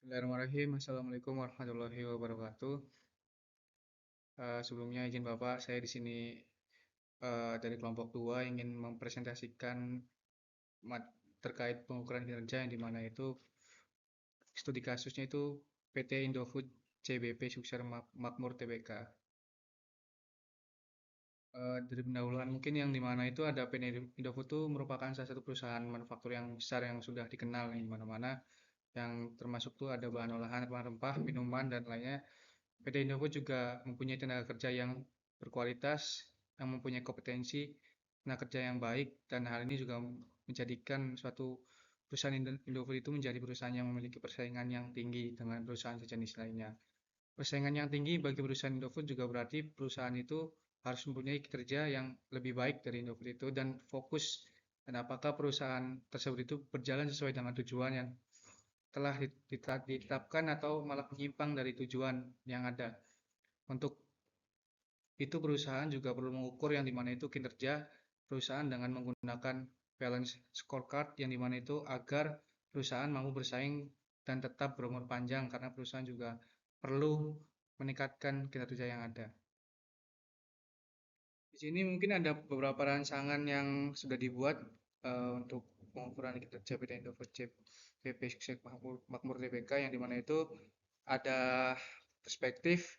Bismillahirrahmanirrahim. Assalamualaikum warahmatullahi wabarakatuh. Sebelumnya izin Bapak, saya di sini dari kelompok 2 ingin mempresentasikan terkait pengukuran kinerja yang dimana itu studi kasusnya itu PT Indofood CBP Sukses Makmur Tbk. Dari pendahuluan mungkin yang dimana itu ada PT Indofood itu merupakan salah satu perusahaan manufaktur yang besar yang sudah dikenal di mana-mana, yang termasuk tuh ada bahan olahan rempah-rempah, minuman dan lainnya. PT Indofood juga mempunyai tenaga kerja yang berkualitas, yang mempunyai kompetensi tenaga kerja yang baik, dan hal ini juga menjadikan suatu perusahaan Indofood itu menjadi perusahaan yang memiliki persaingan yang tinggi dengan perusahaan sejenis lainnya. Persaingan yang tinggi bagi perusahaan Indofood juga berarti perusahaan itu harus mempunyai kinerja yang lebih baik dari Indofood itu dan fokus dan apakah perusahaan tersebut itu berjalan sesuai dengan tujuan yang telah ditetapkan atau malah menyimpang dari tujuan yang ada. Untuk itu perusahaan juga perlu mengukur yang dimana itu kinerja perusahaan dengan menggunakan balance scorecard yang dimana itu agar perusahaan mampu bersaing dan tetap berumur panjang karena perusahaan juga perlu meningkatkan kinerja yang ada. Di sini mungkin ada beberapa rancangan yang sudah dibuat untuk pengukuran kinerja PT Indofood PP Sukses Makmur TBK yang dimana itu ada perspektif,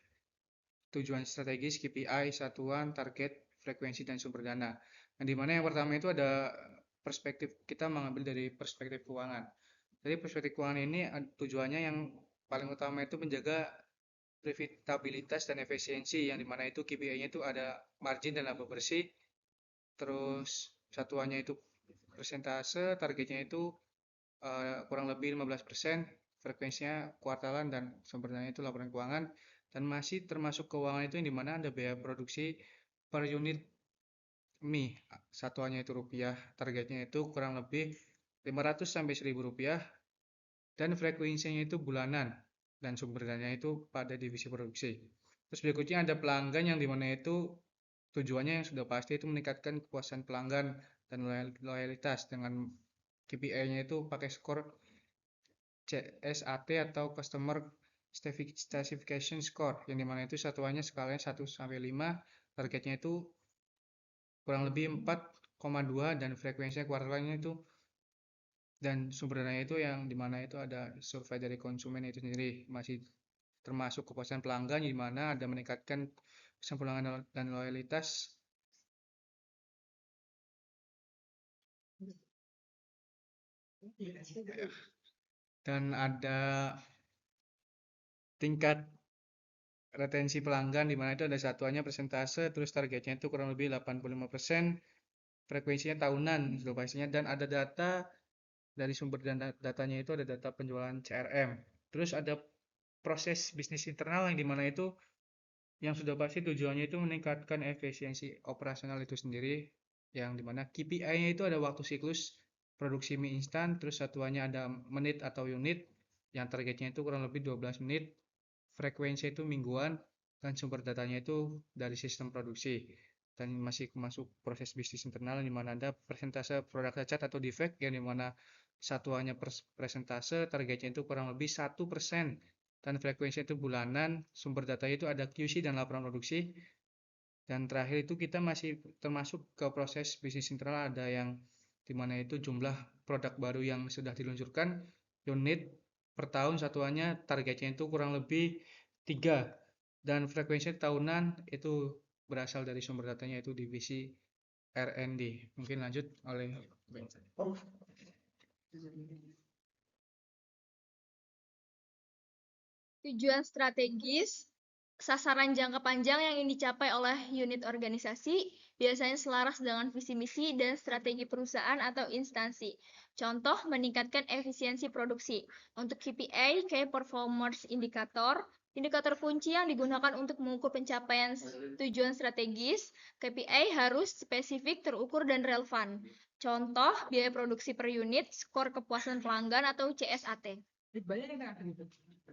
tujuan strategis, KPI, satuan, target, frekuensi, dan sumber dana. Yang dimana yang pertama itu ada perspektif, kita mengambil dari perspektif keuangan. Jadi perspektif keuangan ini tujuannya yang paling utama itu menjaga profitabilitas dan efisiensi, yang dimana itu KPI-nya itu ada margin dan laba bersih, terus satuannya itu persentase, targetnya itu kurang lebih 15%, frekuensinya kuartalan, dan sumber dana itu laporan keuangan, dan masih termasuk keuangan itu yang dimana ada biaya produksi per unit mie, satuannya itu rupiah, targetnya itu kurang lebih 500 sampai 1000 rupiah, dan frekuensinya itu bulanan, dan sumber dananya itu pada divisi produksi. Terus berikutnya ada pelanggan yang dimana itu tujuannya yang sudah pasti itu meningkatkan kepuasan pelanggan dan loyalitas dengan KPI-nya itu pakai skor CSAT atau Customer Satisfaction Score, yang dimana itu satuannya skalanya 1 sampai 5, targetnya itu kurang lebih 4,2, dan frekuensinya kuartalnya itu, dan sumber dananya itu yang dimana itu ada survei dari konsumen itu sendiri, masih termasuk kepuasan pelanggan di mana ada meningkatkan kepuasan pelanggan dan loyalitas. Dan ada tingkat retensi pelanggan di mana itu ada satuannya persentase, terus targetnya itu kurang lebih 85%, frekuensinya tahunan sudah pastinya, dan ada data dari sumber datanya itu ada data penjualan CRM. Terus ada proses bisnis internal yang dimana itu yang sudah pasti tujuannya itu meningkatkan efisiensi operasional itu sendiri, yang dimana KPI-nya itu ada waktu siklus produksi mie instan, terus satuannya ada menit atau unit, yang targetnya itu kurang lebih 12 menit, frekuensi itu mingguan, dan sumber datanya itu dari sistem produksi. Dan masih masuk proses bisnis internal di mana ada persentase produk cacat atau defect, yang dimana satuannya persentase, targetnya itu kurang lebih 1%, dan frekuensi itu bulanan, sumber datanya itu ada QC dan laporan produksi. Dan terakhir itu kita masih termasuk ke proses bisnis internal, ada yang dimana itu jumlah produk baru yang sudah diluncurkan, unit per tahun satuannya, targetnya itu kurang lebih 3, dan frekuensi tahunan itu berasal dari sumber datanya itu divisi R&D. Mungkin lanjut oleh Tujuan strategis, sasaran jangka panjang yang ingin dicapai oleh unit organisasi biasanya selaras dengan visi misi dan strategi perusahaan atau instansi. Contoh, meningkatkan efisiensi produksi. Untuk KPI, Key Performance Indicator, indikator kunci yang digunakan untuk mengukur pencapaian tujuan strategis, KPI harus spesifik, terukur, dan relevan. Contoh, biaya produksi per unit, skor kepuasan pelanggan atau CSAT.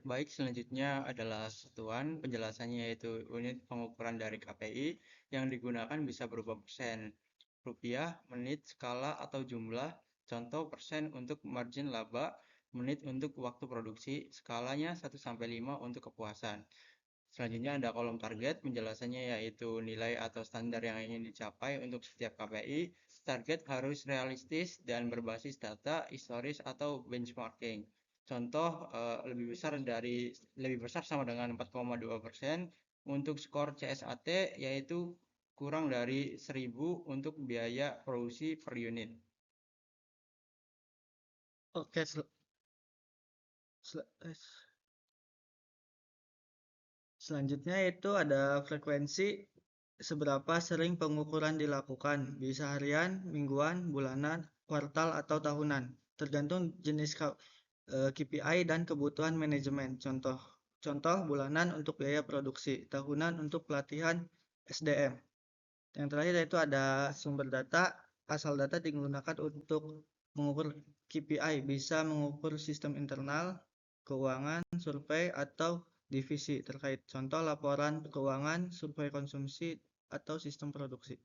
Baik, selanjutnya adalah satuan. Penjelasannya yaitu unit pengukuran dari KPI yang digunakan bisa berupa persen, rupiah, menit, skala, atau jumlah. Contoh persen untuk margin laba, menit untuk waktu produksi, skalanya 1-5 untuk kepuasan. Selanjutnya ada kolom target, penjelasannya yaitu nilai atau standar yang ingin dicapai untuk setiap KPI. Target harus realistis dan berbasis data, historis atau benchmarking. Contoh lebih besar sama dengan 4,2% untuk skor CSAT yaitu kurang dari 1000 untuk biaya produksi per unit. Oke, selanjutnya itu ada frekuensi seberapa sering pengukuran dilakukan, bisa harian, mingguan, bulanan, kuartal, atau tahunan, tergantung jenis KPI dan kebutuhan manajemen. Contoh bulanan untuk biaya produksi, tahunan untuk pelatihan SDM. Yang terakhir yaitu ada sumber data. Asal data digunakan untuk mengukur KPI, bisa mengukur sistem internal, keuangan, survei, atau divisi terkait. Contoh laporan keuangan, survei konsumsi, atau sistem produksi.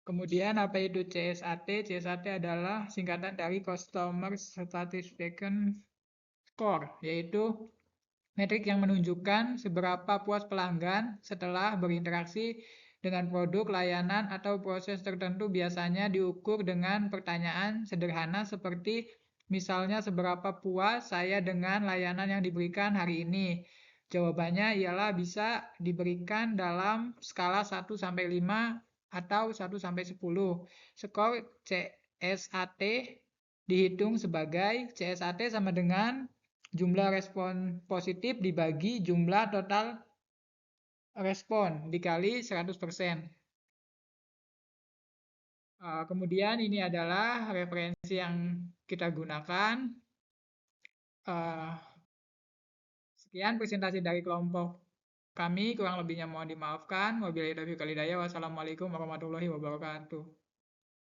Kemudian apa itu CSAT? CSAT adalah singkatan dari Customer Satisfaction Score, yaitu metrik yang menunjukkan seberapa puas pelanggan setelah berinteraksi dengan produk, layanan, atau proses tertentu. Biasanya diukur dengan pertanyaan sederhana seperti misalnya seberapa puas saya dengan layanan yang diberikan hari ini. Jawabannya ialah bisa diberikan dalam skala 1-5 atau 1-10. Skor CSAT dihitung sebagai CSAT sama dengan jumlah respon positif dibagi jumlah total respon dikali 100%. Kemudian ini adalah referensi yang kita gunakan. Sekian presentasi dari kelompok kami, kurang lebihnya mohon dimaafkan. Wabillahi taufiq wal hidayah. Wassalamualaikum warahmatullahi wabarakatuh.